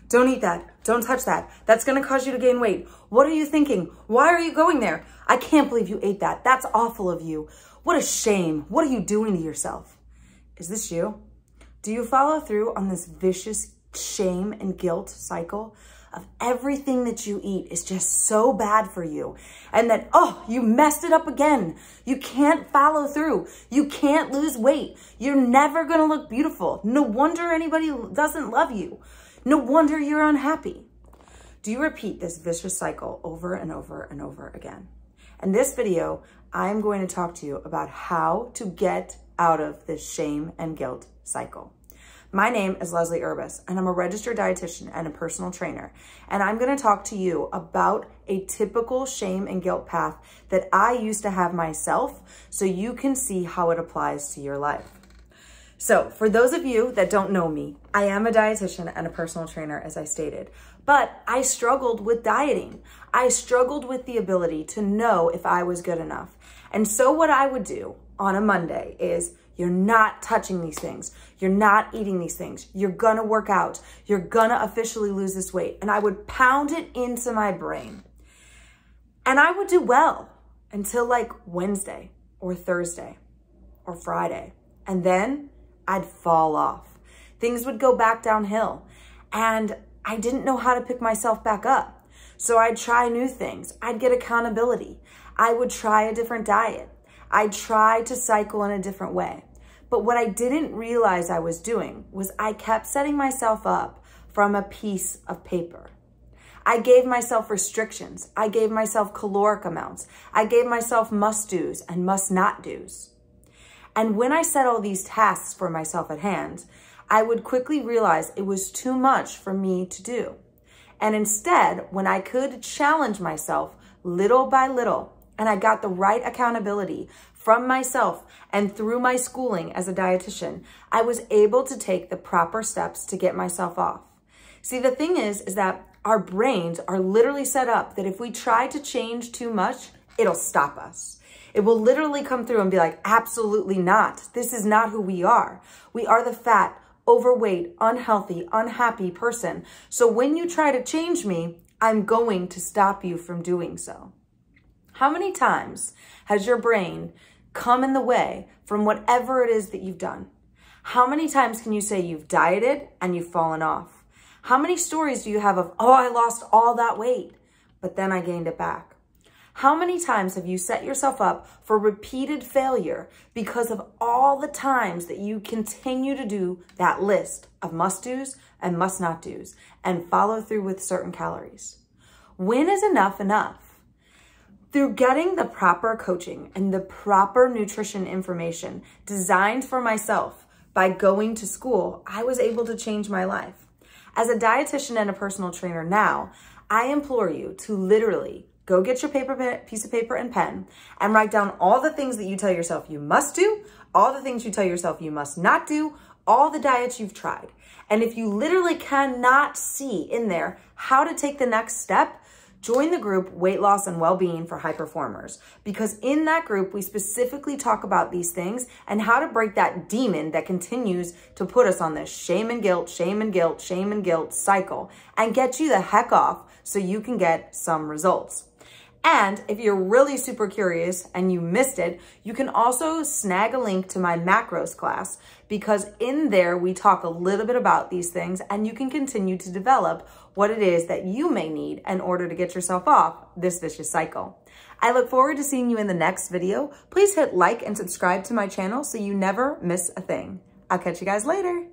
Don't eat that. Don't touch that. That's going to cause you to gain weight. What are you thinking? Why are you going there? I can't believe you ate that. That's awful of you. What a shame. What are you doing to yourself? Is this you? Do you follow through on this vicious shame and guilt cycle of everything that you eat is just so bad for you, and that, oh, you messed it up again. You can't follow through. You can't lose weight. You're never going to look beautiful. No wonder anybody doesn't love you. No wonder you're unhappy. Do you repeat this vicious cycle over and over and over again? In this video, I'm going to talk to you about how to get out of this shame and guilt cycle. My name is Leslie Urbas, and I'm a registered dietitian and a personal trainer. And I'm going to talk to you about a typical shame and guilt path that I used to have myself, so you can see how it applies to your life. So for those of you that don't know me, I am a dietitian and a personal trainer, as I stated, but I struggled with dieting. I struggled with the ability to know if I was good enough. And so what I would do on a Monday is, you're not touching these things. You're not eating these things. You're gonna work out. You're gonna officially lose this weight. And I would pound it into my brain. And I would do well until like Wednesday or Thursday or Friday. And then I'd fall off. Things would go back downhill. And I didn't know how to pick myself back up. So I'd try new things. I'd get accountability. I would try a different diet. I'd try to cycle in a different way. But what I didn't realize I was doing was I kept setting myself up from a piece of paper. I gave myself restrictions. I gave myself caloric amounts. I gave myself must-dos and must-not-dos. And when I set all these tasks for myself at hand, I would quickly realize it was too much for me to do. And instead, when I could challenge myself little by little, and I got the right accountability from myself and through my schooling as a dietitian, I was able to take the proper steps to get myself off. See, the thing is that our brains are literally set up that if we try to change too much, it'll stop us. It will literally come through and be like, absolutely not. This is not who we are. We are the fat, overweight, unhealthy, unhappy person. So when you try to change me, I'm going to stop you from doing so. How many times has your brain come in the way from whatever it is that you've done? How many times can you say you've dieted and you've fallen off? How many stories do you have of, oh, I lost all that weight, but then I gained it back? How many times have you set yourself up for repeated failure because of all the times that you continue to do that list of must-dos and must-not-dos and follow through with certain calories? When is enough enough? Through getting the proper coaching and the proper nutrition information designed for myself by going to school, I was able to change my life. As a dietitian and a personal trainer now, I implore you to literally go get your piece of paper and pen and write down all the things that you tell yourself you must do, all the things you tell yourself you must not do, all the diets you've tried. And if you literally cannot see in there how to take the next step, join the group Weight Loss and Wellbeing for High Performers, because in that group, we specifically talk about these things and how to break that demon that continues to put us on this shame and guilt, shame and guilt, shame and guilt cycle and get you the heck off so you can get some results. And if you're really super curious and you missed it, you can also snag a link to my macros class, because in there we talk a little bit about these things and you can continue to develop what it is that you may need in order to get yourself off this vicious cycle. I look forward to seeing you in the next video. Please hit like and subscribe to my channel so you never miss a thing. I'll catch you guys later.